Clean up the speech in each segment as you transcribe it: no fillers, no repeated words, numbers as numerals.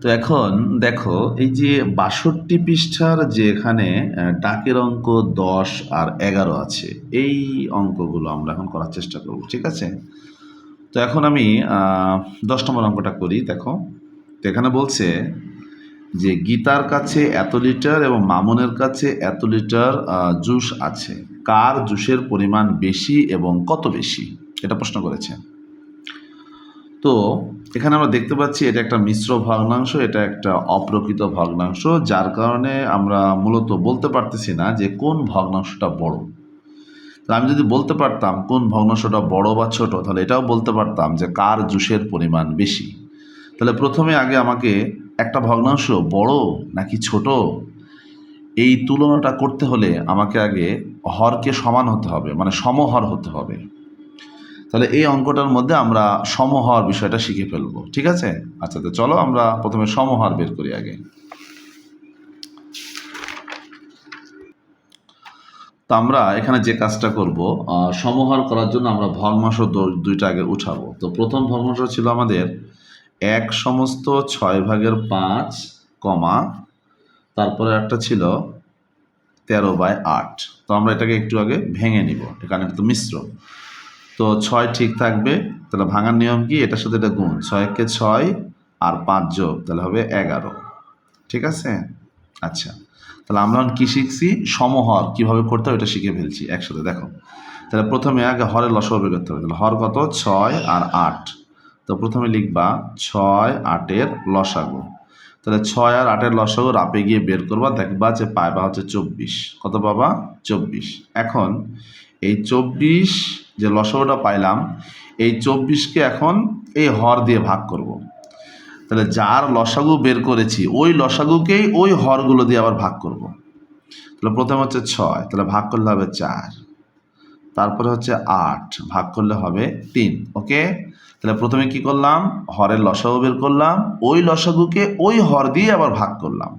তো এখন দেখো এই যে ৬২ পৃষ্ঠার যে এখানে ডাকের অঙ্ক ১০ আর ১১ আছে, এই অঙ্কগুলো আমরা এখন করার চেষ্টা করব, ঠিক আছে? তো এখন আমি ১০ নম্বর অঙ্কটা করি। দেখো, তো এখানে বলছে যে গীতার কাছে এত লিটার এবং মামুনের কাছে এত লিটার জুস আছে, কার জুসের পরিমাণ বেশি এবং কত বেশি, এটা প্রশ্ন করেছে। তো এখানে আমরা দেখতে পাচ্ছি এটা একটা মিশ্র ভগ্নাংশ, এটা একটা অপ্রকৃত ভগ্নাংশ, যার কারণে আমরা মূলত বলতে পারতেছি না যে কোন ভগ্নাংশটা বড়। তো আমি যদি বলতে পারতাম কোন ভগ্নাংশটা বড় বা ছোট, তাহলে এটাও বলতে পারতাম যে কার জুসের পরিমাণ বেশি। তাহলে প্রথমে আগে আমাকে একটা ভগ্নাংশ বড় নাকি ছোট, এই তুলনাটা করতে হলে আমাকে আগে হরকে সমান হতে হবে, মানে সমহর হতে হবে। তাহলে এই অঙ্কটার মধ্যে আমরা সমহর বিষয়টা শিখে ফেলবো, ঠিক আছে? আচ্ছা, তো চলো আমরা প্রথমে সমহর বের করি আগে। তো আমরা এখানে যে কাজটা করব, সমহর করার জন্য আমরা ভগ্নাংশ দুইটা আগে উঠাবো। তো প্রথম ভগ্নাংশ ছিল আমাদের 1/6 কমা, তারপরে একটা ছিল 13/8। তো আমরা এটাকে একটু আগে ভেঙে নিব, এখানে তো মিশ্র, তো 6 ঠিক থাকবে। তাহলে ভাঙার নিয়ম কি, এটার সাথে এটা গুণ, 6 কে 6 আর 5 যোগ, তাহলে হবে 11, ঠিক আছে? আচ্ছা, তাহলে আমরা কি শিখছি, সমহর কিভাবে করতে হবে এটা শিখে ফেলছি একসাথে। দেখো, তাহলে প্রথমে আগে হরের লসাগু বের করতে হবে। তাহলে হর কত, 6 আর 8। তো প্রথমে লিখবা 6 8-এর লসাগু। তাহলে 6 আর 8-এর লসাগু রাপে গিয়ে বের করবা, দেখবা যে পাইবা হচ্ছে 24। কত পাবা, 24। এখন এই 24 যে লসাগুটা পাইলাম, এই 24কে এখন এই হর দিয়ে ভাগ করব। তাহলে যার লসাগু বের করেছি ওই লসাগুকেই ওই হরগুলো দিয়ে আবার ভাগ করব। তাহলে প্রথমে হচ্ছে 6, তাহলে ভাগ করলে হবে 4, তারপরে হচ্ছে 8, ভাগ করলে হবে 3। ওকে, তাহলে প্রথমে কি করলাম, হরের লসাগু বের করলাম, ওই লসাগুকে ওই হর দিয়ে আবার ভাগ করলাম।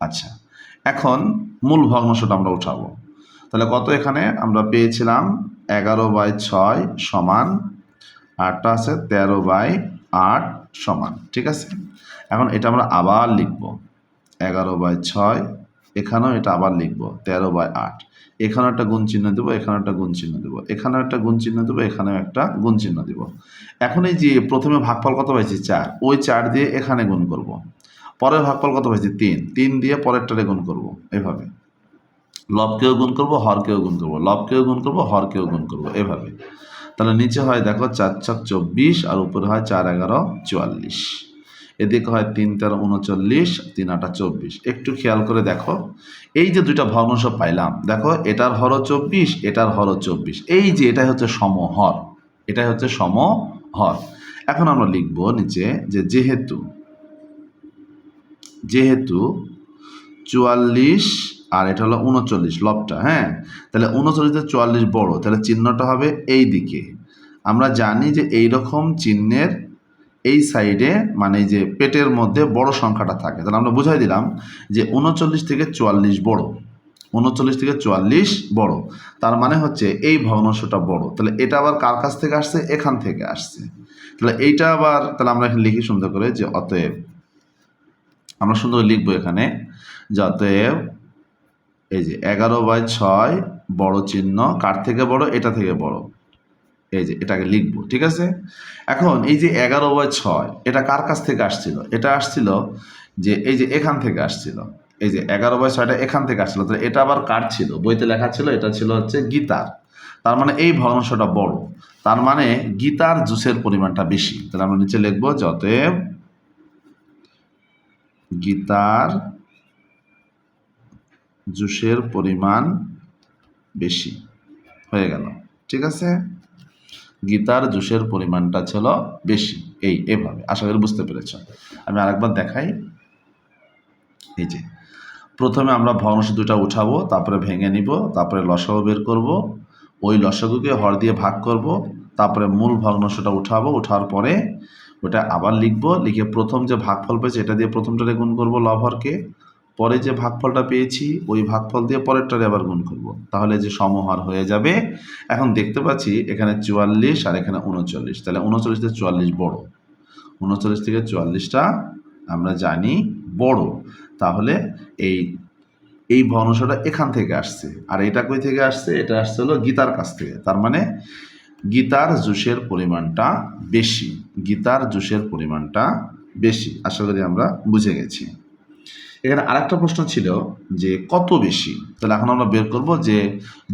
আচ্ছা, এখন মূল ভগ্নাংশটা আমরা উঠাবো। তাহলে কত, এখানে আমরা পেয়েছিলাম 11/6 সমান, আটটা আছে 13/8 সমান, ঠিক আছে? এখন এটা আমরা আবার লিখব 11/6, এখানেও এটা আবার লিখব 13/8, এখানেও একটা গুণ চিহ্ন দেবো, এখানেও একটা গুণ চিহ্ন দেবো, এখানেও একটা গুণ চিহ্ন দেবো, এখানেও একটা গুণ চিহ্ন দেব। এখন এই যে প্রথমে ভাগফল কত পাইছি 4, ওই 4 দিয়ে এখানে গুণ করব। পরের ভাগফল কত পাইছি 3, 3 দিয়ে পরেরটারে গুণ করব। এইভাবে লবকেও গুণ করব, হরকেও গুণ করব, লবকেও গুণ করব, হরকেও গুণ করব, এভাবে। তাহলে নিচে হয় দেখো 4 ছক 24 আর উপরে হয় 4 11 44, এদিকে হয় 3 13 39, 3 8 24। একটু খেয়াল করে দেখো, এই যে দুইটা ভগ্নাংশ পাইলাম, দেখো এটার হরও 24, এটার হরও 24, এই যে এটাই হচ্ছে সমহর, এটাই হচ্ছে সমহর। এখন আমরা লিখব নিচে যে যেহেতু 44 আর এটা হলো 39 লবটা, হ্যাঁ, তাহলে 39 44 বড়, তাহলে চিহ্নটা হবে এই দিকে। আমরা জানি যে এই রকম চিহ্নের এই সাইডে, মানে যে পেটের মধ্যে বড় সংখ্যাটা থাকে, তাহলে আমরা বুঝাই দিলাম যে 39 থেকে 44 বড়, 39 থেকে 44 বড়, তার মানে হচ্ছে এই ভগ্নাংশটা বড়। তাহলে এটা আবার কার কাছ থেকে আসছে, এখান থেকে আসছে। তাহলে এইটা আবার, তাহলে আমরা এখানে লিখি সুন্দর করে যে অতএব, আমরা সুন্দর লিখবো এখানে যে অতএব এই যে 11/6 বড় চিহ্ন, কার থেকে বড়, এটা থেকে বড়, এই যে এটাকে লিখবো, ঠিক আছে? এখন এই যে 11/6 এটা কার কাছ থেকে আসছিল, এটা আসছিল যে এই যে এখান থেকে আসছিল, এই যে 11/6টা এখান থেকে আসছিল। তাহলে এটা আবার কার ছিল, বইতে লেখা ছিল এটা ছিল হচ্ছে গীতার, তার মানে এই ভগ্নাংশটা বড়, তার মানে গীতার জুসের পরিমাণটা বেশি। তাহলে আমরা নিচে লিখবো যে অতএব গীতার জুসের পরিমাণ বেশি, হয়ে গেল, ঠিক আছে? গীতার জুসের পরিমাণটা ছিল বেশি, এভাবে। আশা করি বুঝতে পেরেছ। আমি আরেকবার দেখাই। এই যে প্রথমে আমরা ভগ্নাংশ দুটা উঠাবো, তারপরে ভেঙে নিব, তারপরে লসাগু বের করব, ওই লসাগুকে হর দিয়ে ভাগ করব, তারপরে মূল ভগ্নাংশটা উঠাবো, উঠার পরে ওটা আবার লিখব, লিখে প্রথম যে ভাগফল পেয়েছে এটা দিয়ে প্রথমটারে গুণ করব লব হরকে, পরে যে ভাগফলটা পেয়েছি ওই ভাগফল দিয়ে পরেরটারে আবার গুণ করব, তাহলে যে সমহর হয়ে যাবে। এখন দেখতে পাচ্ছি এখানে 44 আর এখানে 39, তাহলে 39 থেকে 44 বড়, 39 থেকে 44টা আমরা জানি বড়, তাহলে এই এই ভগ্নাংশটা এখান থেকে আসছে, আর এটা কই থেকে আসছে? এটা আসছে হলো গীতার কাছ থেকে। তার মানে গীতার জুসের পরিমাণটা বেশি, গীতার জুসের পরিমাণটা বেশি। আশা করি আমরা বুঝে গেছি। এখানে আরেকটা প্রশ্ন ছিল যে কত বেশি, তাহলে এখন আমরা বের করব যে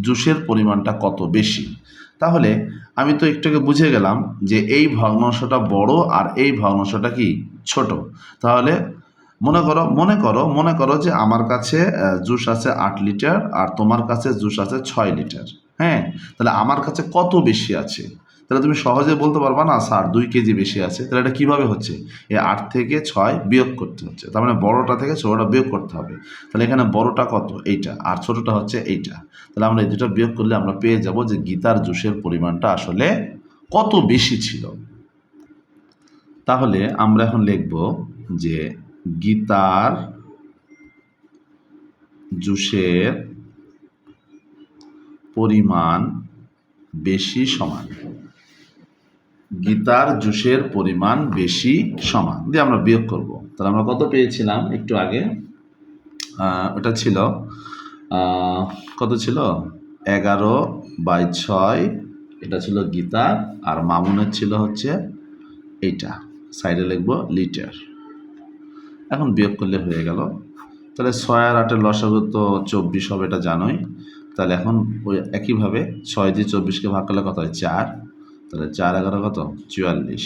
জুসের পরিমাণটা কত বেশি। তাহলে আমি তো একটু আগে বুঝে গেলাম যে এই ভগ্নাংশটা বড় আর এই ভগ্নাংশটা কি ছোট। তাহলে মনে করো যে আমার কাছে জুস আছে 8 লিটার আর তোমার কাছে জুস আছে 6 লিটার। হ্যাঁ, তাহলে আমার কাছে কত বেশি আছে? তাহলে তুমি সহজে বলতে পারবা না স্যার 2 কেজি বেশি আছে। তাহলে এটা কীভাবে হচ্ছে? এই 8 থেকে 6 বিয়োগ করতে হচ্ছে, তার মানে বড়টা থেকে ছোটোটা বিয়োগ করতে হবে। তাহলে এখানে বড়টা কত? এইটা, আর ছোটোটা হচ্ছে এইটা। তাহলে আমরা এই দুটো বিয়োগ করলে আমরা পেয়ে যাব যে গীতার জুসের পরিমাণটা আসলে কত বেশি ছিল। তাহলে আমরা এখন লিখব যে গীতার জুসের পরিমাণ বেশি সমান, গীতার জুসের পরিমাণ বেশি সমান দিয়ে আমরা বিয়োগ করব। তাহলে আমরা কত পেয়েছিলাম একটু আগে? ওটা ছিল কত ছিল? 11/6, এটা ছিল গীতার, আর মামুনের ছিল হচ্ছে এইটা, সাইডে লিখবো লিটার। এখন বিয়োগ করলে হয়ে গেল। তাহলে 6 আর 8-এর লসাগু তো 24 হবে, এটা জানোই। তাহলে এখন ওই একইভাবে 6 দিয়ে 24কে ভাগ করলে কত হয়? 4। তাহলে 4 11 কত? 44।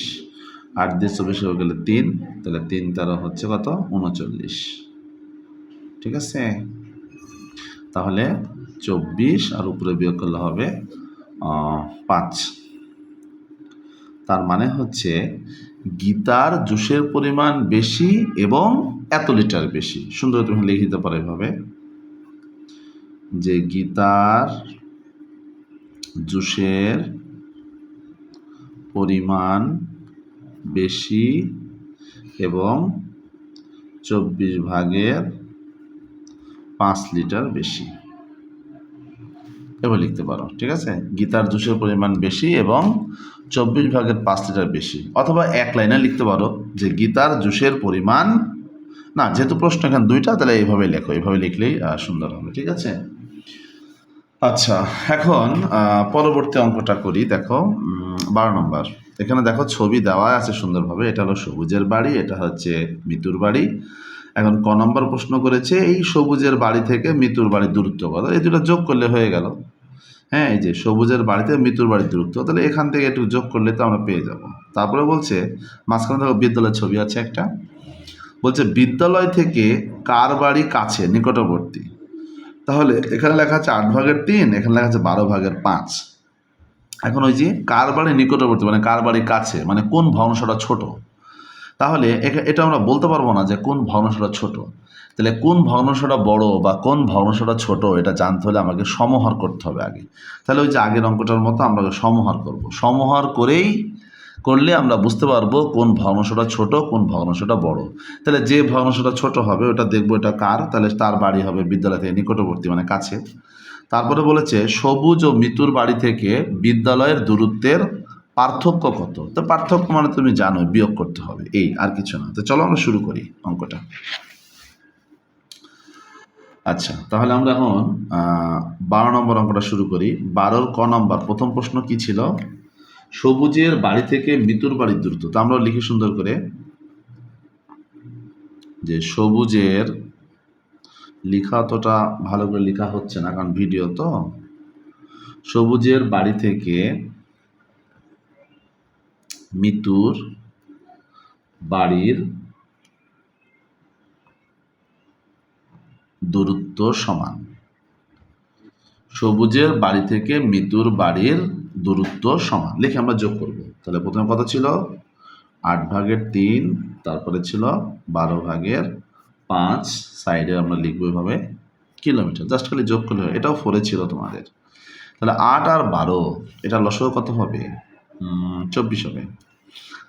8 দিয়ে 24 হয়ে গেলে 3, তাহলে 3 13 হচ্ছে কত? 39। ঠিক আছে, তাহলে 24 আর উপরে বিয়োগ করলে হবে 5। তার মানে হচ্ছে গীতার জুসের পরিমাণ বেশি এবং এত লিটার বেশি। সুন্দর তুমি লিখে দিতে পারো এভাবে যে গীতার জুসের পরিমাণ বেশি এবং 24/5 লিটার বেশি, এবার লিখতে পারো। ঠিক আছে, গীতার জুসের পরিমাণ বেশি এবং 24/5 লিটার বেশি। অথবা এক লাইনে লিখতে পারো যে গীতার জুসের পরিমাণ, না যেহেতু প্রশ্ন এখানে দুইটা, তাহলে এইভাবে লেখো, এইভাবে লিখলেই সুন্দর হবে। ঠিক আছে, আচ্ছা এখন পরবর্তী অঙ্কটা করি। দেখো 12 নম্বর। এখানে দেখো ছবি দেওয়া আছে সুন্দরভাবে, এটা হলো সবুজের বাড়ি, এটা হচ্ছে মিতুর বাড়ি। এখন ক নম্বর প্রশ্ন করেছে এই সবুজের বাড়ি থেকে মিতুর বাড়ির দূরত্ব কত? এই দুটো যোগ করলে হয়ে গেল। হ্যাঁ, এই যে সবুজের বাড়িতে মিতুর বাড়ির দূরত্ব, তাহলে এখান থেকে একটু যোগ করলে তো আমরা পেয়ে যাব। তারপরে বলছে মাঝখানে দেখো বিদ্যালয়ের ছবি আছে একটা, বলছে বিদ্যালয় থেকে কার বাড়ি কাছে নিকটবর্তী। তাহলে এখানে লেখা আছে 8/3, এখানে লেখা আছে 12/5। এখন ওই যে কার বাড়ি নিকটবর্তী মানে কার বাড়ি কাছে, মানে কোন ভগ্নাংশটা ছোট। তাহলে এটা আমরা বলতে পারবো না যে কোন ভগ্নাংশটা ছোট। তাহলে কোন ভগ্নাংশটা বড় বা কোন ভগ্নাংশটা ছোট এটা জানতে হলে আমাকে সমহার করতে হবে আগে। তাহলে ওই যে আগের অঙ্কটার মতো আমরা সমহার করব, সমহার করলে আমরা বুঝতে পারবো কোন ভগ্নাংশটা ছোট কোন ভগ্নাংশটা বড়। তাহলে যে ভগ্নাংশটা ছোট হবে ওটা দেখবো এটা কার, তাহলে তার বাড়ি হবে বিদ্যালয় থেকে নিকটবর্তী মানে কাছে। তারপরে বলেছে সবুজ ও মিতুর বাড়ি থেকে বিদ্যালয়ের দূরত্বের পার্থক্য কত। তো পার্থক্য মানে তুমি জানো বিয়োগ করতে হবে, এই আর কিছু না। তো চলো আমরা শুরু করি অঙ্কটা। আচ্ছা, তাহলে আমরা এখন 12 নম্বর অঙ্কটা শুরু করি। 12-র ক নম্বর প্রথম প্রশ্ন কি ছিল? সবুজের বাড়ি থেকে মিতুর বাড়ির দূরত্ব। তো আমরা লিখি সুন্দর করে যে সবুজের, লেখা অতটা ভালো করে লেখা হচ্ছে না কারণ ভিডিও তো। সবুজের বাড়ি থেকে মিতুর বাড়ির দূরত্ব সমান। সবুজের বাড়ি থেকে মিতুর বাড়ির দূরত্ব সমান লিখে আমরা যোগ করব। তাহলে প্রথমে কত ছিল? 8/3, তারপরে ছিল 12/5, সাইডে আমরা লিখবো এভাবে কিলোমিটার, জাস্ট খালি যোগ করলে হয়। এটাও 4 ছিল তোমাদের। তাহলে 8 আর 12 এটা লসও কত হবে? 24 হবে।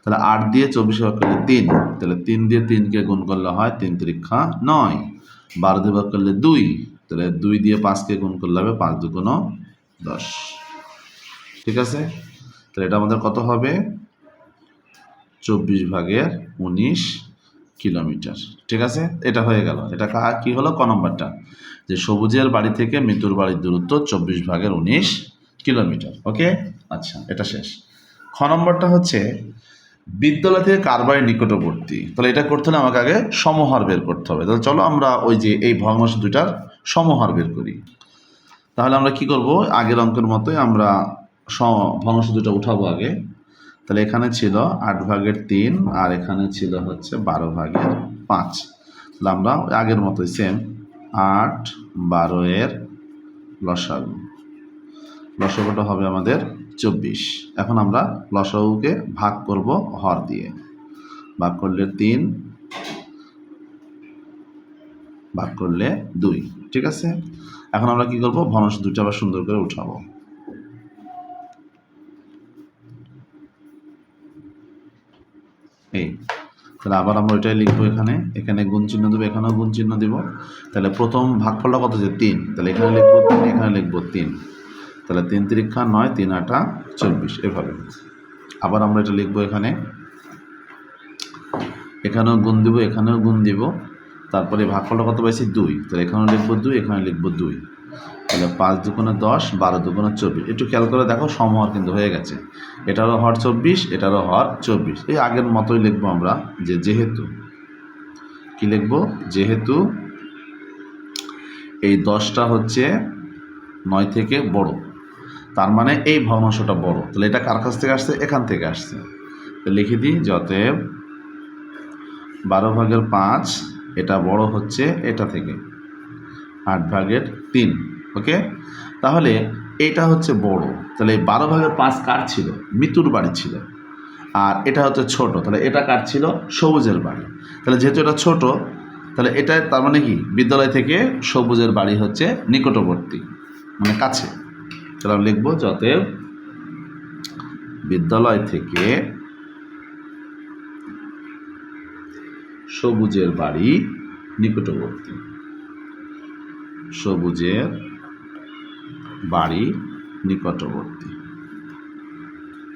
তাহলে 8 দিয়ে 24 ভাগ করলে 3, তাহলে 3 দিয়ে 3কে গুণ করলে হয় 3 × 9, 12 দিয়ে ভাগ করলে 2, তাহলে 2 দিয়ে 5কে গুণ করলে হবে 5 × 2 = 10। ঠিক আছে, তাহলে এটা আমাদের কত হবে? 24/19 কিলোমিটার। ঠিক আছে, এটা হয়ে গেল। এটা কি হলো ক নম্বরটা, যে সবুজের বাড়ি থেকে মৃত্যুর বাড়ির দূরত্ব 24/19 কিলোমিটার। ওকে, আচ্ছা এটা শেষ। খ নম্বরটা হচ্ছে বিদ্যালয় থেকে কার বাড়ি নিকটবর্তী। তাহলে এটা করতে হলে আমাকে আগে সমহার বের করতে হবে। তাহলে চলো আমরা ওই যে এই ভগ্নাংশ দুইটার সমহার বের করি। তাহলে আমরা কি করব, আগের অঙ্কের মতোই আমরা ভগ্নাংশ দুটো উঠাবো আগে। তাহলে এখানে ছিল 8/3 আর এখানে ছিল হচ্ছে 12/5। তাহলে আমরা আগের মতোই সেম 8-12 লসাগু, লসাগুটা হবে আমাদের 24। এখন আমরা লসাগুকে ভাগ করব হর দিয়ে, ভাগ করলে 3, ভাগ করলে 2। ঠিক আছে, এখন আমরা কি করব, ভগ্নাংশ দুটো আবার সুন্দর করে উঠাবো। এই তাহলে আবার আমরা ওইটাই লিখবো, এখানে গুণ চিহ্ন দেবো, এখানেও গুণ চিহ্ন দিব। তাহলে প্রথম ভাগফলটা কত, যে 3। তাহলে এখানে লিখবো 3, এখানে লিখবো 3। তাহলে 3 3 9, 3 8 24, এভাবে। আবার আমরা এটা লিখবো, এখানেও গুণ দিব, এখানেও গুণ দিব। তারপরে ভাগফলটা কত পাইছি, 2। তাহলে এখানেও লিখবো 2, এখানে লিখবো 2। তাহলে 5 দুগুণে 10, 12 দুগুণে 24। একটু খেয়াল করে দেখো, সমহর কিন্তু হয়ে গেছে। এটারও হর 24, এটারও হর 24। এই আগের মতোই লিখবো আমরা, যে যেহেতু কি লিখবো, যেহেতু এই 10টা হচ্ছে 9 থেকে বড়, তার মানে এই ভগ্নাংশটা বড়। তাহলে এটা কার কাছ থেকে আসছে, এখান থেকে আসছে। লিখে দিই, অতএব 12/5 এটা বড় হচ্ছে এটা থেকে, 8/3। ওকে, তাহলে এটা হচ্ছে বড়। তাহলে 12/5 কার ছিল, মিতুর বাড়ি ছিল। আর এটা হচ্ছে ছোট, তাহলে এটা কার ছিল, সবুজের বাড়ি। তাহলে যেহেতু এটা ছোট, তাহলে এটা তার মানে কি, বিদ্যালয় থেকে সবুজের বাড়ি হচ্ছে নিকটবর্তী, মানে কাছে। তাহলে আমরা লিখবো, অতএব বিদ্যালয় থেকে সবুজের বাড়ি নিকটবর্তী, সবুজের বাড়ি নিকটবর্তী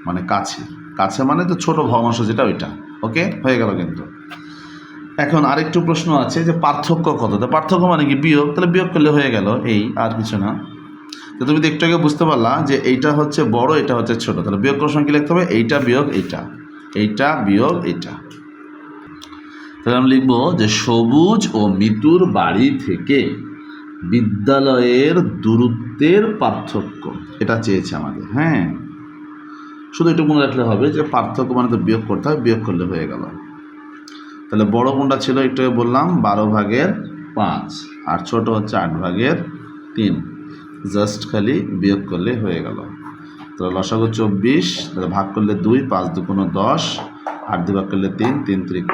মানে কাছে। কাছে মানে তো ছোট ভগ্নাংশ যেটা, ওইটা। ওকে, হয়ে গেল কিন্তু। এখন আরেকটু প্রশ্ন আছে, যে পার্থক্য কত। তো পার্থক্য মানে কি, বিয়োগ। তাহলে বিয়োগ করলে হয়ে গেল, এই আর কিছু না। তো তুমি তো একটু আগে বুঝতে পারলা যে এইটা হচ্ছে বড়, এটা হচ্ছে ছোট। তাহলে বিয়োগ করার সময় কি লিখতে হবে, এইটা বিয়োগ এইটা, এইটা বিয়োগ এইটা। তাহলে আমি লিখবো যে সবুজ ও মিতুর বাড়ি থেকে বিদ্যালয়ের দূরত্বের পার্থক্য, এটা চেয়েছে আমাদের। হ্যাঁ, শুধু একটু মনে রাখলে হবে যে পার্থক্য মানে তো বিয়োগ করতে হয়, বিয়োগ করলে হয়ে গেল। তাহলে বড় কোনটা ছিল, একটু বললাম 12/5, আর ছোট হচ্ছে 8/3। জাস্ট খালি বিয়োগ করলে হয়ে গেল। তাহলে লসাগু 24, তাহলে ভাগ করলে 2, 5 দুগুণ 10, 8 দিয়ে ভাগ করলে 3, 3 3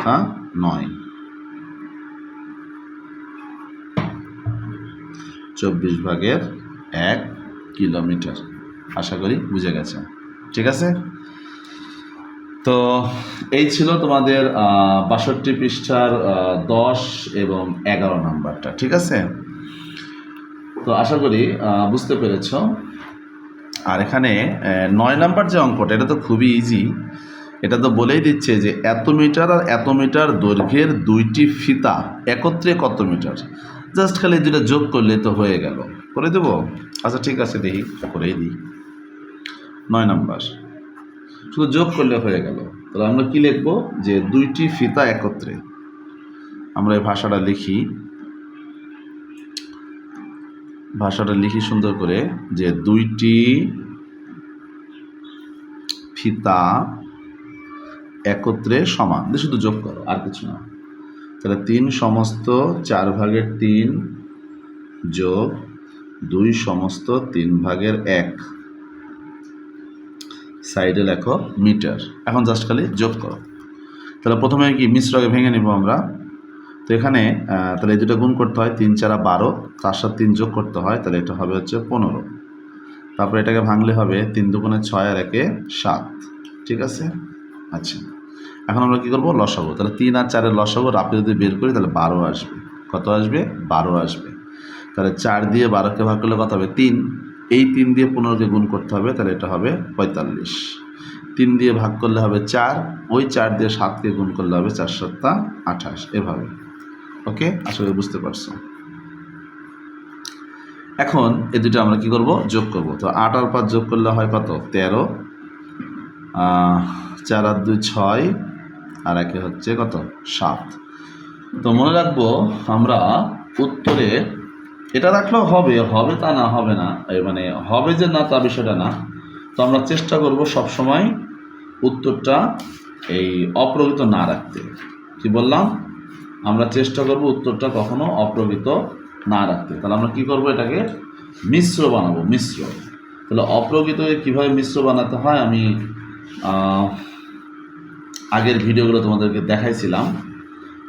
9, 24/1 কিলোমিটার। আশা করি বুঝে গেছে। ঠিক আছে, তো এই ছিল তোমাদের 62 পৃষ্ঠার 10 এবং 11 নাম্বারটা। ঠিক আছে, তো আশা করি বুঝতে পেরেছ। আর এখানে 9 নাম্বার যে অঙ্কটা, এটা তো খুবই ইজি। এটা তো বলেই দিচ্ছে যে এত মিটার আর এত মিটার দৈর্ঘ্যের দুইটি ফিতা একত্রে কত মিটার। জাস্ট খালি দুটো যোগ করলে তো হয়ে গেল। করে দেবো? আচ্ছা ঠিক আছে, দেখি করেই দিই। 9 নাম্বার শুধু যোগ করলে হয়ে গেল। তাহলে আমরা কি লিখব, যে দুইটি ফিতা একত্রে। আমরা এই ভাষাটা লিখি সুন্দর করে, যে দুইটি ফিতা একত্রে সমান। শুধু যোগ করো, আর কিছু না। তাহলে 3 সমস্ত 4/3 যোগ 2 সমস্ত 3/1 সাইডে লেখো মিটার। এখন জাস্ট খালি যোগ করো। তাহলে প্রথমে কি মিশ্রকে ভেঙে নিব আমরা। তো এখানে তাহলে এই দুটো গুণ করতে হয়, 3 4 12, তার সাথে 3 যোগ করতে হয়, তাহলে এটা হবে হচ্ছে 15। তারপরে এটাকে ভাঙলে হবে 3 দুগুণে 6 আর 1 7। ঠিক আছে, আচ্ছা এখন আমরা কী করবো, লসাগু। তাহলে 3 আর 4 লসাগু রাপে যদি বের করি, তাহলে 12 আসবে। কত আসবে? 12 আসবে। তাহলে 4 দিয়ে 12কে ভাগ করলে কত হবে? 3। এই 3 দিয়ে 15কে গুণ করতে হবে, তাহলে এটা হবে 45। 3 দিয়ে ভাগ করলে হবে 4, ওই 4 দিয়ে 7কে গুণ করলে হবে 4 7 28, এভাবে। ওকে, আসলে বুঝতে পারছো। এখন এই দুটো আমরা কি করব, যোগ করব। তো 8 আর 5 যোগ করলে হয় কত, 13, 4 আর 2 6, আর একে হচ্ছে কত, 7। তো মনে রাখবো আমরা উত্তরে এটা রাখলেও হবে, হবে তা না, হবে না, মানে হবে যে না তা বিষয়টা না। তো আমরা চেষ্টা করব সবসময় উত্তরটা এই অপ্রকৃত না রাখতে। কি বললাম, আমরা চেষ্টা করব উত্তরটা কখনো অপ্রকৃত না রাখতে। তাহলে আমরা কি করব, এটাকে মিশ্র বানাবো, মিশ্র। তাহলে অপ্রকৃতকে কীভাবে মিশ্র বানাতে হয় আমি আগের ভিডিওগুলো তোমাদেরকে দেখাইছিলাম।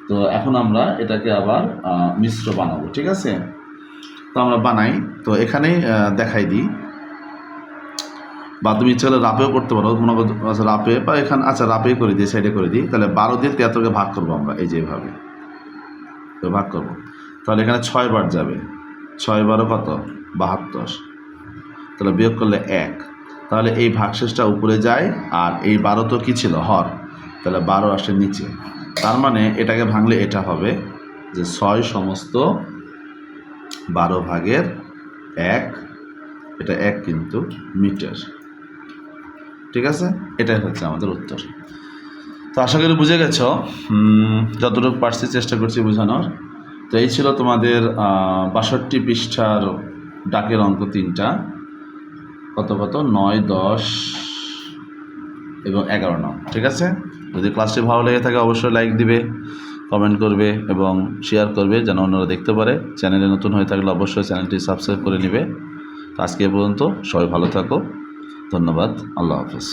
তো এখন আমরা এটাকে আবার মিশ্র বানাবো, ঠিক আছে। তো আমরা বানাই, তো এখানেই দেখাই দিই, বা তুমি ইচ্ছে হলে রাপেও করতে পারো, মনে করো আচ্ছা রাপে, বা এখানে আচ্ছা রাপেই করে দিই, সাইডে করে দিই। তাহলে 12 দিয়ে 73কে ভাগ করবো আমরা, এই যে এইভাবে ভাগ করব। তাহলে এখানে 6 বার যাবে, 6 বারো কত, 72। তাহলে বিয়োগ করলে 1, তাহলে এই ভাগশেষটা উপরে যায়, আর এই 12 তো কী ছিল, হর, তাহলে 12 আসে নিচে। তার মানে এটাকে ভাঙলে এটা হবে যে 6 সমস্ত 12 ভাগের 1, এটা 1 কিন্তু মিটার, ঠিক আছে। এটাই হচ্ছে আমাদের উত্তর। তো আশা করি বুঝে গেছো, যতটুকু পারছি চেষ্টা করছি বোঝানোর। তো এই ছিল তোমাদের 62 পৃষ্ঠার ডাকের অঙ্ক 3টা, কত কত 9, 10 এবং 11 নং, ঠিক আছে। যদি ক্লাসটি ভালো লেগে থাকে অবশ্যই লাইক দিবে, কমেন্ট করবে এবং শেয়ার করবে যেন অন্যরা দেখতে পারে। চ্যানেলে নতুন হয়ে থাকলে অবশ্যই চ্যানেলটি সাবস্ক্রাইব করে নেবে। তো আজকে এ পর্যন্ত, সবাই ভালো থাকো, ধন্যবাদ, আল্লাহ হাফেজ।